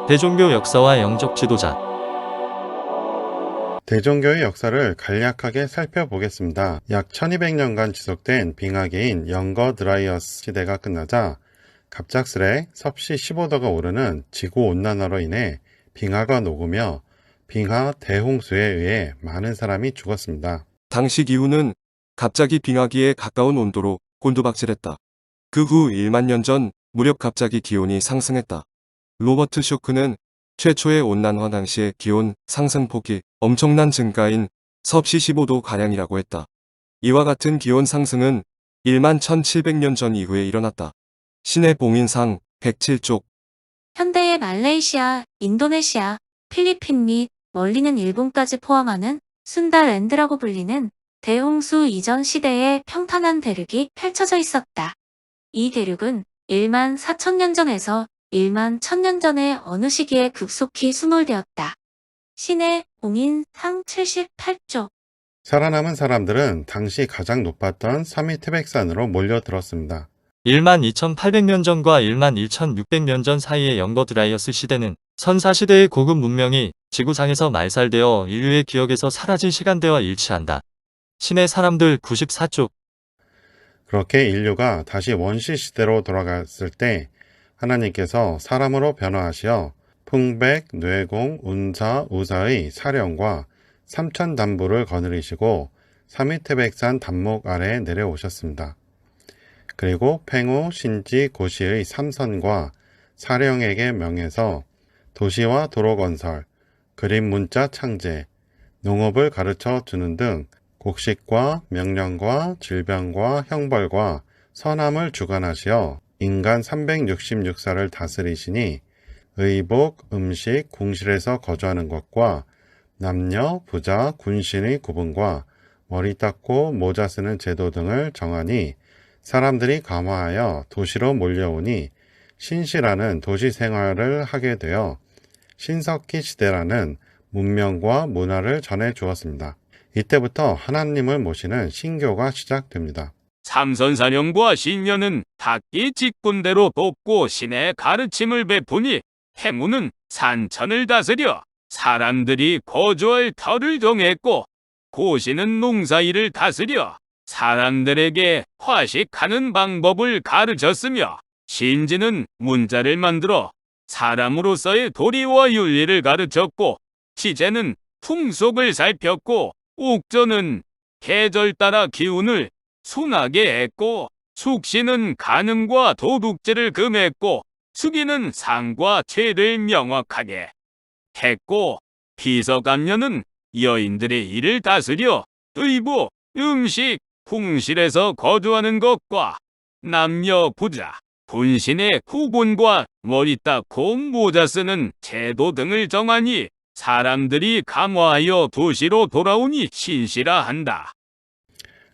대종교 역사와 영적 지도자. 대종교의 역사를 간략하게 살펴보겠습니다. 약 1200년간 지속된 빙하기인 영거 드라이어스 시대가 끝나자 갑작스레 섭씨 15도가 오르는 지구온난화로 인해 빙하가 녹으며 빙하 대홍수에 의해 많은 사람이 죽었습니다. 당시 기후는 갑자기 빙하기에 가까운 온도로 곤두박질했다. 그 후 1만 년 전 무렵 갑자기 기온이 상승했다. 로버트 쇼크는 최초의 온난화 당시의 기온 상승폭이 엄청난 증가인 섭씨 15도가량이라고 했다. 이와 같은 기온 상승은 1만 1700년 전 이후에 일어났다. 신의 봉인상 107쪽. 현대의 말레이시아, 인도네시아, 필리핀 및 멀리는 일본까지 포함하는 순다랜드라고 불리는 대홍수 이전 시대에 평탄한 대륙이 펼쳐져 있었다. 이 대륙은 1만 4천년 전에서 1만 1000년 전의 어느 시기에 급속히 수몰되었다. 신의 봉인상 78쪽. 살아남은 사람들은 당시 가장 높았던 서미 티백산으로 몰려들었습니다. 1만 2800년 전과 1만 1600년 전 사이의 영거 드라이어스 시대는 선사시대의 고급 문명이 지구상에서 말살되어 인류의 기억에서 사라진 시간대와 일치한다. 신의 사람들 94쪽. 그렇게 인류가 다시 원시 시대로 돌아갔을 때 하나님께서 사람으로 변화하시어 풍백, 뇌공, 운사, 우사의 사령과 삼천단부를 거느리시고 사미태백산 단목 아래에 내려오셨습니다. 그리고 팽우, 신지, 고시의 삼선과 사령에게 명해서 도시와 도로 건설, 그림 문자 창제, 농업을 가르쳐 주는 등 곡식과 명령과 질병과 형벌과 선함을 주관하시어 인간 366살을 다스리시니 의복, 음식, 궁실에서 거주하는 것과 남녀, 부자, 군신의 구분과 머리 닦고 모자 쓰는 제도 등을 정하니 사람들이 감화하여 도시로 몰려오니 신시라는 도시 생활을 하게 되어 신석기 시대라는 문명과 문화를 전해 주었습니다. 이때부터 하나님을 모시는 신교가 시작됩니다. 삼선사령과 신녀는 각기 직분대로 돕고 신의 가르침을 베푸니 해무는 산천을 다스려 사람들이 거주할 터를 정했고 고시는 농사일을 다스려 사람들에게 화식하는 방법을 가르쳤으며 신지는 문자를 만들어 사람으로서의 도리와 윤리를 가르쳤고 지제는 풍속을 살폈고 옥저는 계절 따라 기운을 순하게 했고 숙시는 간음과 도둑질을 금했고 수기는 상과 죄를 명확하게 했고 비서감녀는 여인들의 일을 다스려 의부, 음식, 궁실에서 거주하는 것과 남녀 부자, 군신의 구분과 머리 닦고 모자 쓰는 제도 등을 정하니 사람들이 감화하여 도시로 돌아오니 신시라 한다.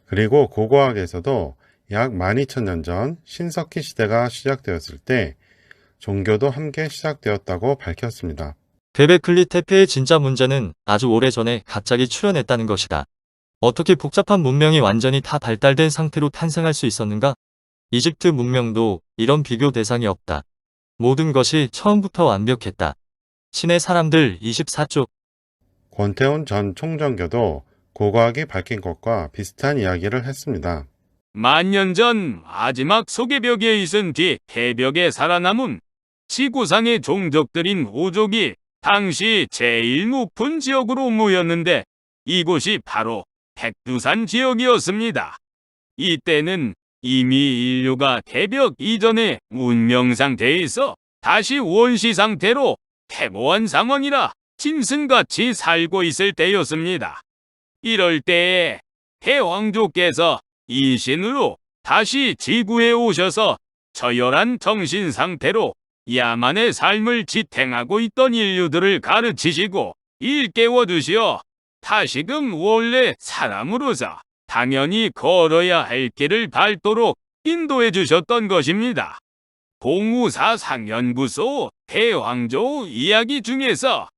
그리고 고고학에서도 약 12,000년 전 신석기 시대가 시작되었을 때 종교도 함께 시작되었다고 밝혔습니다. 베베클리 테페의 진짜 문제는 아주 오래전에 갑자기 출현했다는 것이다. 어떻게 복잡한 문명이 완전히 다 발달된 상태로 탄생할 수 있었는가? 이집트 문명도 이런 비교 대상이 없다. 모든 것이 처음부터 완벽했다. 신의 사람들 24쪽. 권태훈 전 총정교도 고고학이 밝힌 것과 비슷한 이야기를 했습니다. 만년 전 마지막 소개벽에 있은 뒤 해벽에 살아남은 지구상의 종족들인 호족이 당시 제일 높은 지역으로 모였는데 이곳이 바로 백두산 지역이었습니다. 이때는 이미 인류가 해벽 이전의 문명 상태에서 다시 원시 상태로 퇴보한 상황이라 짐승같이 살고 있을 때였습니다. 이럴 때에 대왕조께서 이신으로 다시 지구에 오셔서 저열한 정신 상태로 야만의 삶을 지탱하고 있던 인류들을 가르치시고 일깨워 주시어 다시금 원래 사람으로서 당연히 걸어야 할 길을 밟도록 인도해 주셨던 것입니다. 공우사 상연구소 대왕조 이야기 중에서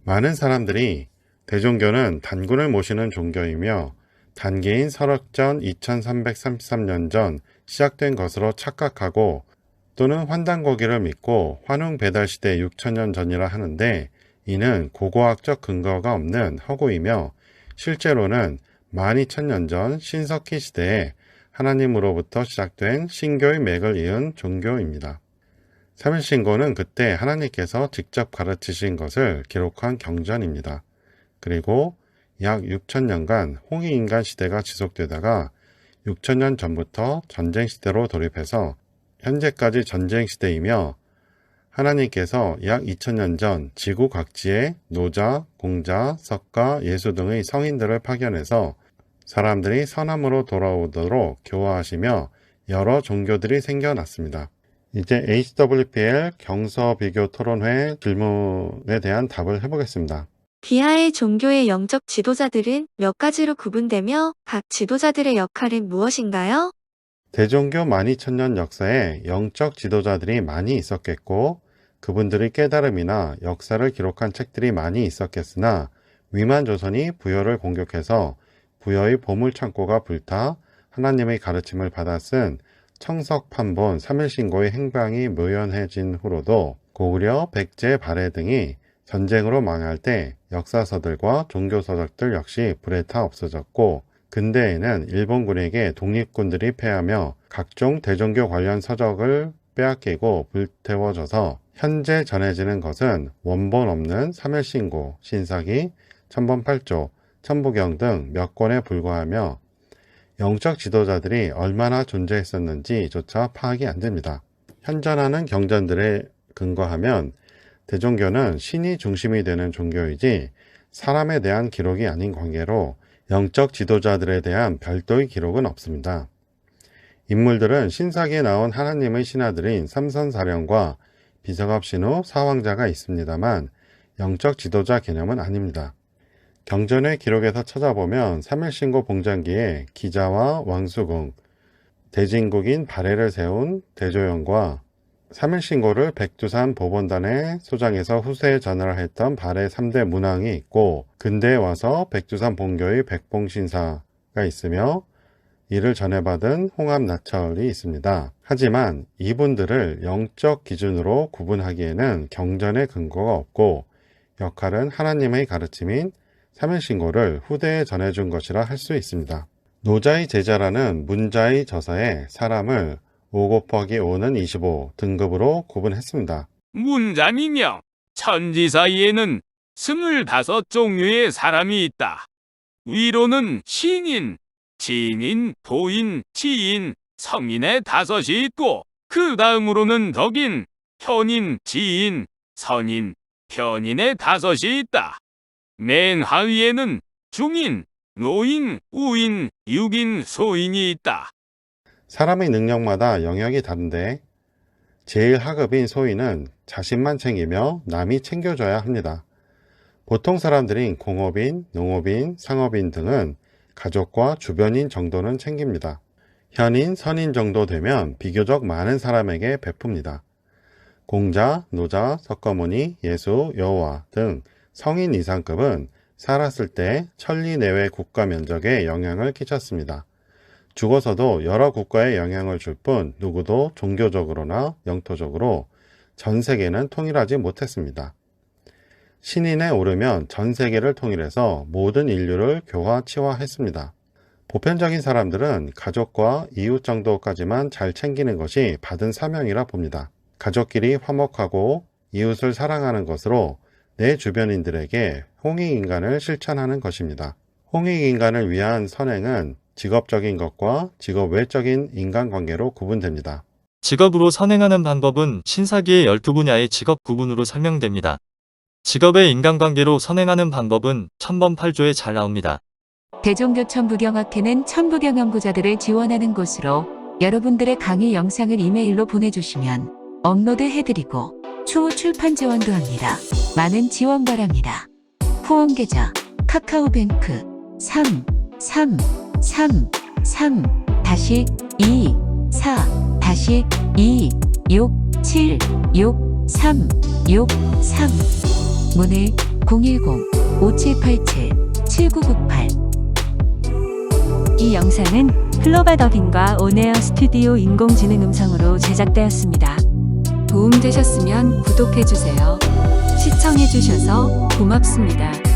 많은 사람들이 대종교는 단군을 모시는 종교이며 단기인 설악전 2333년 전 시작된 것으로 착각하고 또는 환단고기를 믿고 환웅 배달 시대 6천년 전이라 하는데 이는 고고학적 근거가 없는 허구이며 실제로는 12,000년 전 신석기 시대에 하나님으로부터 시작된 신교의 맥을 이은 종교입니다. 3일 신고는 그때 하나님께서 직접 가르치신 것을 기록한 경전입니다. 그리고 약 6,000년간 홍익인간 시대가 지속되다가 6,000년 전부터 전쟁 시대로 돌입해서 현재까지 전쟁 시대이며 하나님께서 약 2000년 전 지구 각지에 노자, 공자, 석가, 예수 등의 성인들을 파견해서 사람들이 선함으로 돌아오도록 교화하시며 여러 종교들이 생겨났습니다. 이제 HWPL 경서비교 토론회 질문에 대한 답을 해보겠습니다. 기하의 종교의 영적 지도자들은 몇 가지로 구분되며 각 지도자들의 역할은 무엇인가요? 대종교 12,000년 역사에 영적 지도자들이 많이 있었겠고 그분들의 깨달음이나 역사를 기록한 책들이 많이 있었겠으나 위만 조선이 부여를 공격해서 부여의 보물창고가 불타 하나님의 가르침을 받아 쓴 청석판본 3일신고의 행방이 묘연해진 후로도 고구려, 백제, 발해 등이 전쟁으로 망할 때 역사서들과 종교서적들 역시 불에 타 없어졌고 근대에는 일본군에게 독립군들이 패하며 각종 대종교 관련 서적을 빼앗기고 불태워져서 현재 전해지는 것은 원본 없는 3일신고, 신사기, 천번팔조, 천부경 등 몇 권에 불과하며 영적 지도자들이 얼마나 존재했었는지조차 파악이 안 됩니다. 현존하는 경전들에 근거하면 대종교는 신이 중심이 되는 종교이지 사람에 대한 기록이 아닌 관계로 영적 지도자들에 대한 별도의 기록은 없습니다. 인물들은 신사기에 나온 하나님의 신하들인 삼선사령과 비서갑신후 사왕자가 있습니다만 영적 지도자 개념은 아닙니다. 경전의 기록에서 찾아보면 3일신고 봉장기에 기자와 왕수궁, 대진국인 발해를 세운 대조영과 3일신고를 백두산 보본단에 소장해서 후세에 전하를 했던 발해 3대 문왕이 있고 근대에 와서 백두산 본교의 백봉신사가 있으며 이를 전해받은 홍합나철이 있습니다. 하지만 이분들을 영적 기준으로 구분하기에는 경전의 근거가 없고 역할은 하나님의 가르침인 3일신고를 후대에 전해준 것이라 할 수 있습니다. 노자의 제자라는 문자의 저서에 사람을 5 곱하기 5는 25 등급으로 구분했습니다. 문자미명 천지 사이에는 25종류의 사람이 있다. 위로는 신인, 진인, 도인, 지인, 성인의 5이 있고 그 다음으로는 덕인, 현인, 지인, 선인, 편인의 5이 있다. 맨 하위에는 중인, 노인, 우인, 육인, 소인이 있다. 사람의 능력마다 영역이 다른데 제일 하급인 소인은 자신만 챙기며 남이 챙겨줘야 합니다. 보통 사람들인 공업인, 농업인, 상업인 등은 가족과 주변인 정도는 챙깁니다. 현인, 선인 정도 되면 비교적 많은 사람에게 베풉니다. 공자, 노자, 석가모니, 예수, 여호와 등 성인 이상급은 살았을 때 천리 내외 국가 면적에 영향을 끼쳤습니다. 죽어서도 여러 국가에 영향을 줄 뿐 누구도 종교적으로나 영토적으로 전 세계는 통일하지 못했습니다. 신인에 오르면 전 세계를 통일해서 모든 인류를 교화치화했습니다. 보편적인 사람들은 가족과 이웃 정도까지만 잘 챙기는 것이 받은 사명이라 봅니다. 가족끼리 화목하고 이웃을 사랑하는 것으로 내 주변인들에게 홍익인간을 실천하는 것입니다. 홍익인간을 위한 선행은 직업적인 것과 직업 외적인 인간관계로 구분됩니다. 직업으로 선행하는 방법은 신사기의 12분야의 직업 구분으로 설명됩니다. 직업의 인간관계로 선행하는 방법은 천번팔조에 잘 나옵니다. 대종교 천부경학회는 천부경 연구자들을 지원하는 곳으로 여러분들의 강의 영상을 이메일로 보내주시면 업로드해드리고 추후 출판 지원도 합니다. 많은 지원 바랍니다. 후원 계좌 카카오뱅크 333-2-4-2-6-7-6-3-6-3 문의 010-5787-7998. 이 영상은 클로바 더빙과 온에어 스튜디오 인공지능 음성으로 제작되었습니다. 도움되셨으면 구독해주세요. 시청해주셔서 고맙습니다.